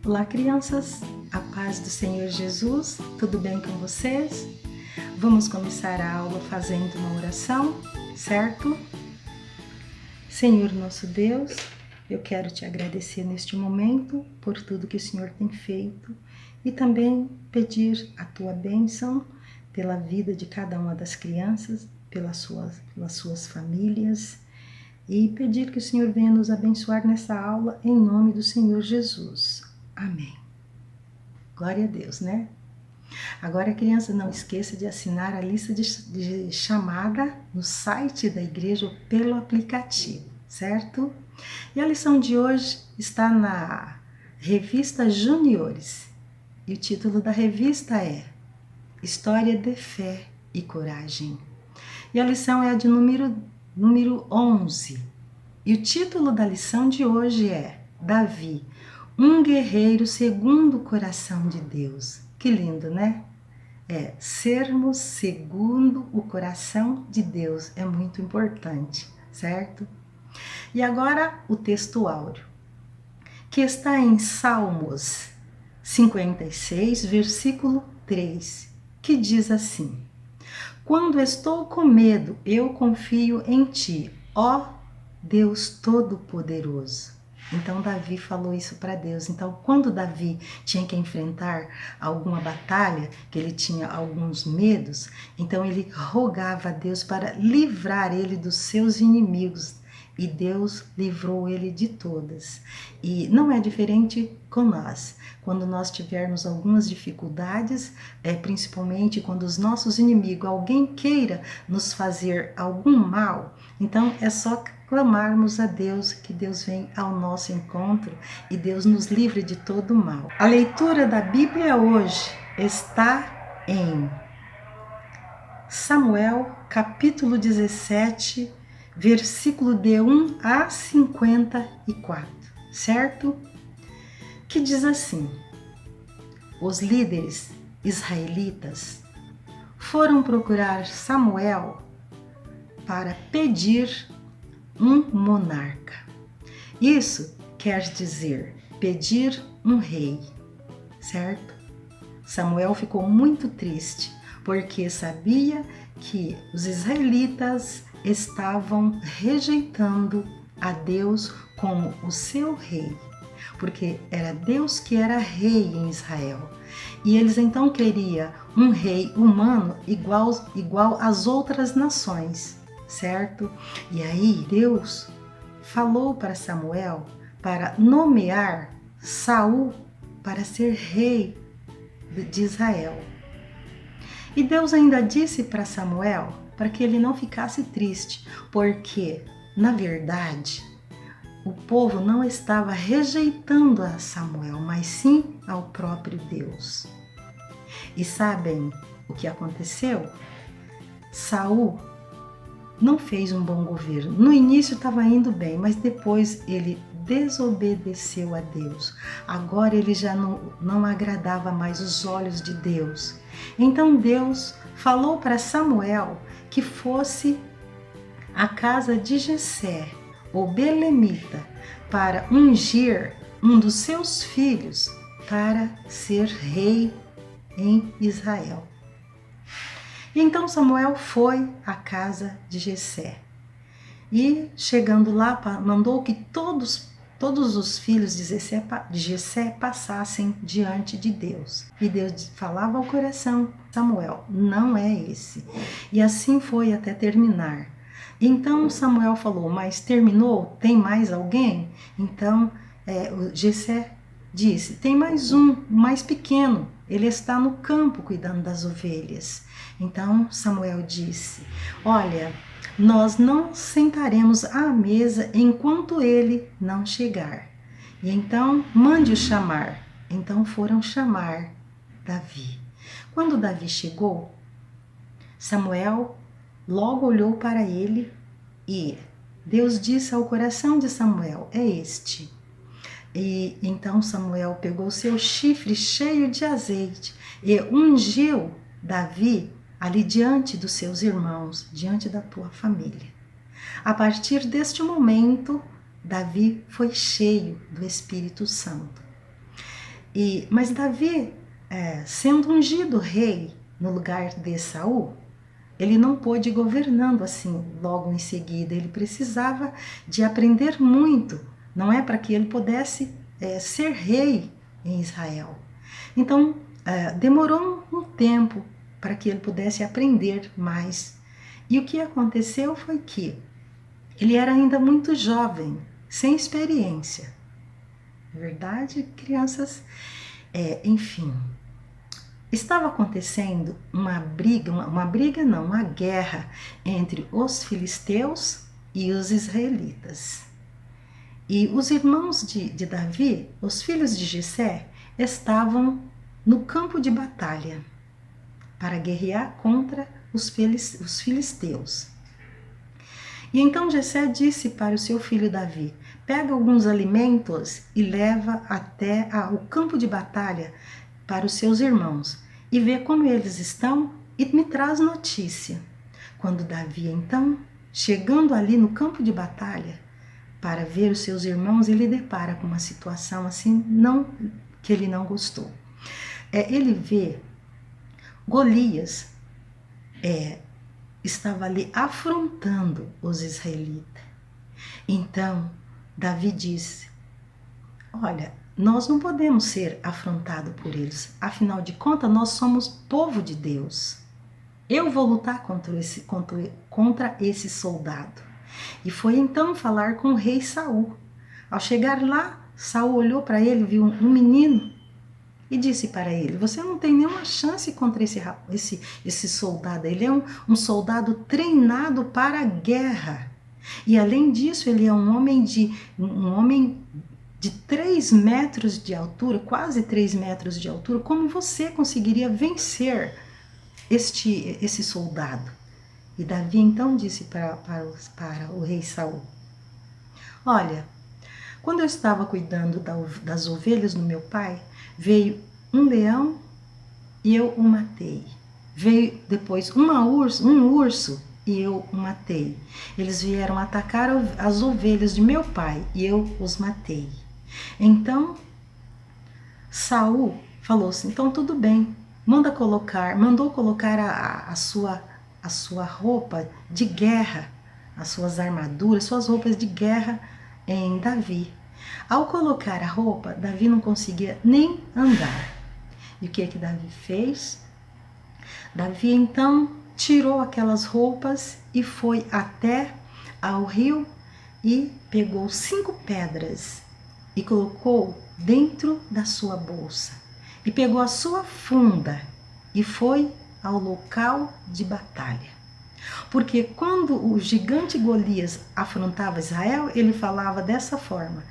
Olá, crianças, a paz do Senhor Jesus, tudo bem com vocês? Vamos começar a aula fazendo uma oração, certo? Senhor nosso Deus, eu quero te agradecer neste momento por tudo que o Senhor tem feito e também pedir a tua bênção pela vida de cada uma das crianças, pelas suas famílias, e pedir que o Senhor venha nos abençoar nessa aula em nome do Senhor Jesus. Amém. Glória a Deus, né? Agora, criança, não esqueça de assinar a lista de chamada no site da igreja ou pelo aplicativo, certo? E a lição de hoje está na revista Juniores. E o título da revista é História de Fé e Coragem. E a lição é a de número 11. E o título da lição de hoje é Davi, um guerreiro segundo o coração de Deus. Que lindo, né? Sermos segundo o coração de Deus é muito importante, certo? E agora o texto áureo, que está em Salmos 56, versículo 3, que diz assim: Quando estou com medo, eu confio em ti, ó Deus Todo-Poderoso. Então Davi falou isso para Deus. Então, quando Davi tinha que enfrentar alguma batalha, que ele tinha alguns medos, então ele rogava a Deus para livrar ele dos seus inimigos. E Deus livrou ele de todas. E não é diferente com nós. Quando nós tivermos algumas dificuldades, principalmente quando os nossos inimigos, alguém queira nos fazer algum mal, então é só clamarmos a Deus, que Deus vem ao nosso encontro e Deus nos livre de todo mal. A leitura da Bíblia hoje está em Samuel, capítulo 17, versículo de 1 a 54, certo? Que diz assim: Os líderes israelitas foram procurar Samuel para pedir um monarca. Isso quer dizer pedir um rei, certo? Samuel ficou muito triste porque sabia que os israelitas estavam rejeitando a Deus como o seu rei, porque era Deus que era rei em Israel. E eles então queriam um rei humano igual às outras nações, certo? E aí Deus falou para Samuel para nomear Saul para ser rei de Israel. E Deus ainda disse para Samuel para que ele não ficasse triste, porque, na verdade, o povo não estava rejeitando a Samuel, mas sim ao próprio Deus. E sabem o que aconteceu? Saul não fez um bom governo. No início estava indo bem, mas depois ele desobedeceu a Deus. Agora ele já não agradava mais os olhos de Deus. Então Deus falou para Samuel que fosse à casa de Jessé, o belemita, para ungir um dos seus filhos para ser rei em Israel. E então Samuel foi à casa de Jessé e, chegando lá, mandou que todos os filhos de Jessé passassem diante de Deus. E Deus falava ao coração: Samuel, não é esse. E assim foi até terminar. Então Samuel falou: mas terminou? Tem mais alguém? Então Jessé disse: tem mais um, mais pequeno. Ele está no campo cuidando das ovelhas. Então Samuel disse: olha, nós não sentaremos à mesa enquanto ele não chegar. E então mande-o chamar. Então foram chamar Davi. Quando Davi chegou, Samuel logo olhou para ele e Deus disse ao coração de Samuel: é este. E então Samuel pegou seu chifre cheio de azeite e ungiu Davi ali diante dos seus irmãos, diante da tua família. A partir deste momento, Davi foi cheio do Espírito Santo. Mas Davi, sendo ungido rei no lugar de Saul, ele não pôde ir governando assim logo em seguida. Ele precisava de aprender muito, não é? Para que ele pudesse ser rei em Israel. Então, demorou um tempo para que ele pudesse aprender mais. E o que aconteceu foi que ele era ainda muito jovem, sem experiência. Na verdade, crianças, enfim. Estava acontecendo uma guerra entre os filisteus e os israelitas. E os irmãos de Davi, os filhos de Jessé, estavam no campo de batalha para guerrear contra os filisteus. E então Jessé disse para o seu filho Davi: pega alguns alimentos e leva até o campo de batalha para os seus irmãos e vê como eles estão e me traz notícia. Quando Davi, então, chegando ali no campo de batalha para ver os seus irmãos, ele depara com uma situação assim que ele não gostou. Ele vê Golias estava ali afrontando os israelitas. Então Davi disse: olha, nós não podemos ser afrontados por eles. Afinal de contas, nós somos povo de Deus. Eu vou lutar contra esse soldado. E foi então falar com o rei Saul. Ao chegar lá, Saul olhou para ele, viu um menino e disse para ele: você não tem nenhuma chance contra esse soldado. Ele é um soldado treinado para a guerra. E além disso, ele é um homem de 3 metros de altura, quase 3 metros de altura. Como você conseguiria vencer esse soldado? E Davi então disse para o rei Saul: olha, quando eu estava cuidando das ovelhas do meu pai, veio um leão e eu o matei. Veio depois um urso e eu o matei. Eles vieram atacar as ovelhas de meu pai e eu os matei. Então Saul falou assim: então tudo bem, mandou colocar a sua roupa de guerra, as suas armaduras, suas roupas de guerra em Davi. Ao colocar a roupa, Davi não conseguia nem andar. E o que Davi fez? Davi então tirou aquelas roupas e foi até ao rio e pegou 5 pedras e colocou dentro da sua bolsa. E pegou a sua funda e foi ao local de batalha. Porque quando o gigante Golias afrontava Israel, ele falava dessa forma: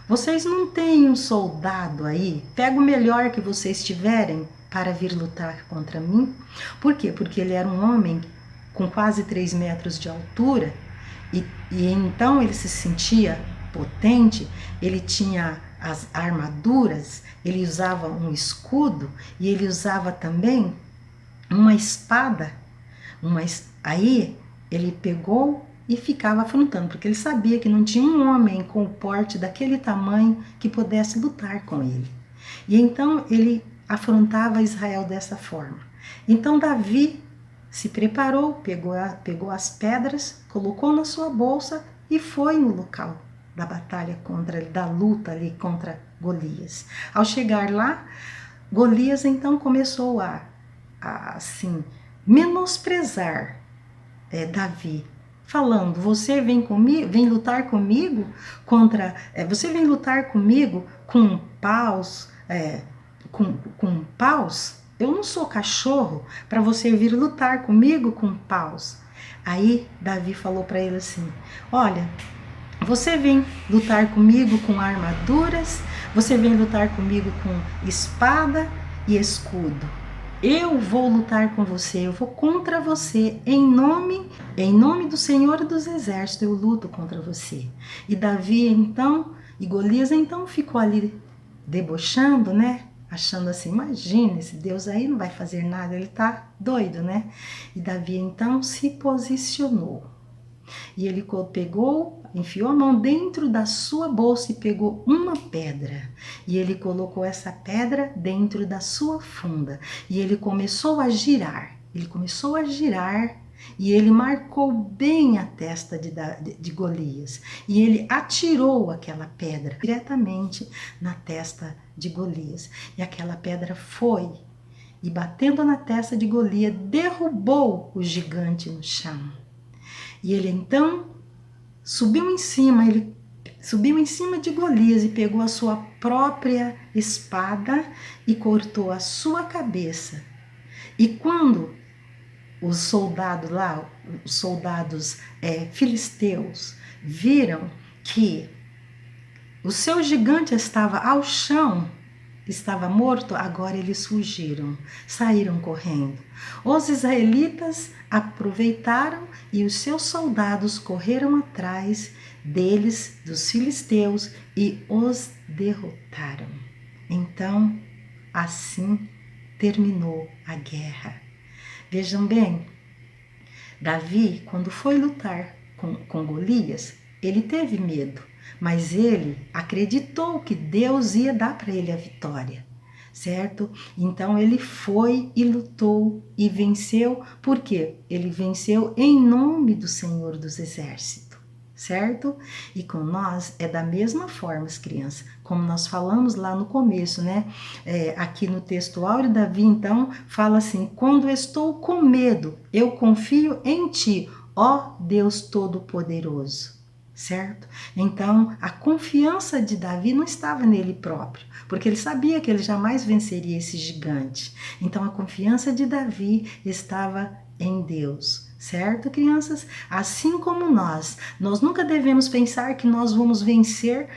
vocês não têm um soldado aí? Pega o melhor que vocês tiverem para vir lutar contra mim. Por quê? Porque ele era um homem com quase 3 metros de altura e então ele se sentia potente, ele tinha as armaduras, ele usava um escudo e ele usava também uma espada. Aí ele pegou e ficava afrontando, porque ele sabia que não tinha um homem com o porte daquele tamanho que pudesse lutar com ele. E então ele afrontava Israel dessa forma. Então Davi se preparou, pegou as pedras, colocou na sua bolsa e foi no local da batalha da luta ali contra Golias. Ao chegar lá, Golias então começou a assim, menosprezar Davi, falando: você vem lutar comigo você vem lutar comigo com paus, com paus? Eu não sou cachorro para você vir lutar comigo com paus. Aí Davi falou para ele assim: olha, você vem lutar comigo com armaduras, você vem lutar comigo com espada e escudo. Eu vou lutar com você, eu vou contra você, em nome do Senhor dos Exércitos, eu luto contra você. E Davi então, e Golias então ficou ali debochando, né? Achando assim: imagina, esse Deus aí não vai fazer nada, ele tá doido, né? E Davi então se posicionou. E ele pegou enfiou a mão dentro da sua bolsa e pegou uma pedra. E ele colocou essa pedra dentro da sua funda. E ele começou a girar. Ele começou a girar e ele marcou bem a testa de Golias. E ele atirou aquela pedra diretamente na testa de Golias. E aquela pedra foi e, batendo na testa de Golias, derrubou o gigante no chão. E ele então subiu em cima de Golias e pegou a sua própria espada e cortou a sua cabeça. E quando os soldados filisteus viram que o seu gigante estava ao chão, estava morto, agora eles fugiram, saíram correndo. Os israelitas aproveitaram e os seus soldados correram atrás deles, dos filisteus, e os derrotaram. Então, assim terminou a guerra. Vejam bem, Davi, quando foi lutar com Golias, ele teve medo, mas ele acreditou que Deus ia dar para ele a vitória, certo? Então ele foi e lutou e venceu. Por quê? Ele venceu em nome do Senhor dos Exércitos, certo? E com nós é da mesma forma, as crianças, como nós falamos lá no começo, né? Aqui no texto áureo, Davi então fala assim: quando estou com medo, eu confio em ti, ó Deus Todo-Poderoso. Certo? Então, a confiança de Davi não estava nele próprio, porque ele sabia que ele jamais venceria esse gigante. Então, a confiança de Davi estava em Deus. Certo, crianças? Assim como nós nunca devemos pensar que nós vamos vencer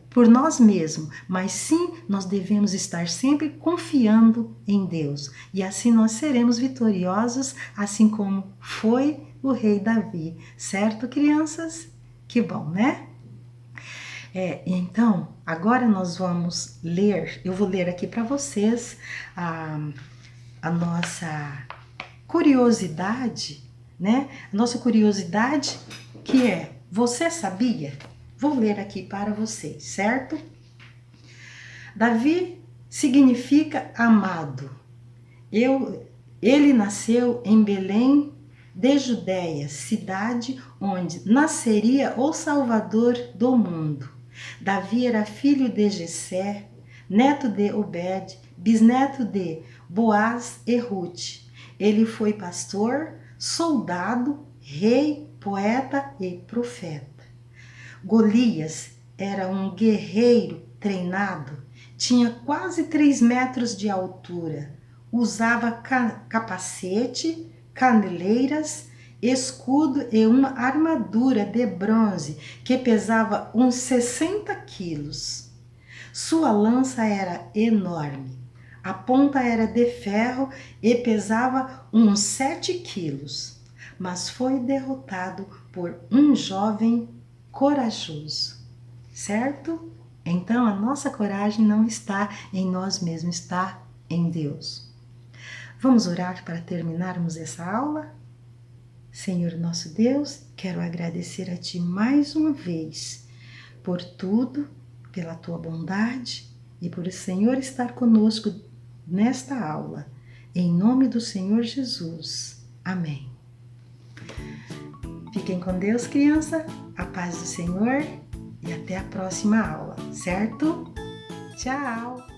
por nós mesmos, mas sim nós devemos estar sempre confiando em Deus. E assim nós seremos vitoriosos, assim como foi o rei Davi. Certo, crianças? Que bom, né? Então, agora nós vamos ler, eu vou ler aqui para vocês a nossa curiosidade, né? A nossa curiosidade que é: você sabia? Vou ler aqui para vocês, certo? Davi significa amado. Ele nasceu em Belém de Judéia, cidade onde nasceria o Salvador do mundo. Davi era filho de Jessé, neto de Obed, bisneto de Boaz e Ruth. Ele foi pastor, soldado, rei, poeta e profeta. Golias era um guerreiro treinado, tinha quase 3 metros de altura, usava capacete, caneleiras, escudo e uma armadura de bronze que pesava uns 60 quilos. Sua lança era enorme, a ponta era de ferro e pesava uns 7 quilos, mas foi derrotado por um jovem corajoso, certo? Então a nossa coragem não está em nós mesmos, está em Deus. Vamos orar para terminarmos essa aula? Senhor nosso Deus, quero agradecer a Ti mais uma vez por tudo, pela Tua bondade e por o Senhor estar conosco nesta aula. Em nome do Senhor Jesus. Amém. Fiquem com Deus, criança, a paz do Senhor e até a próxima aula, certo? Tchau!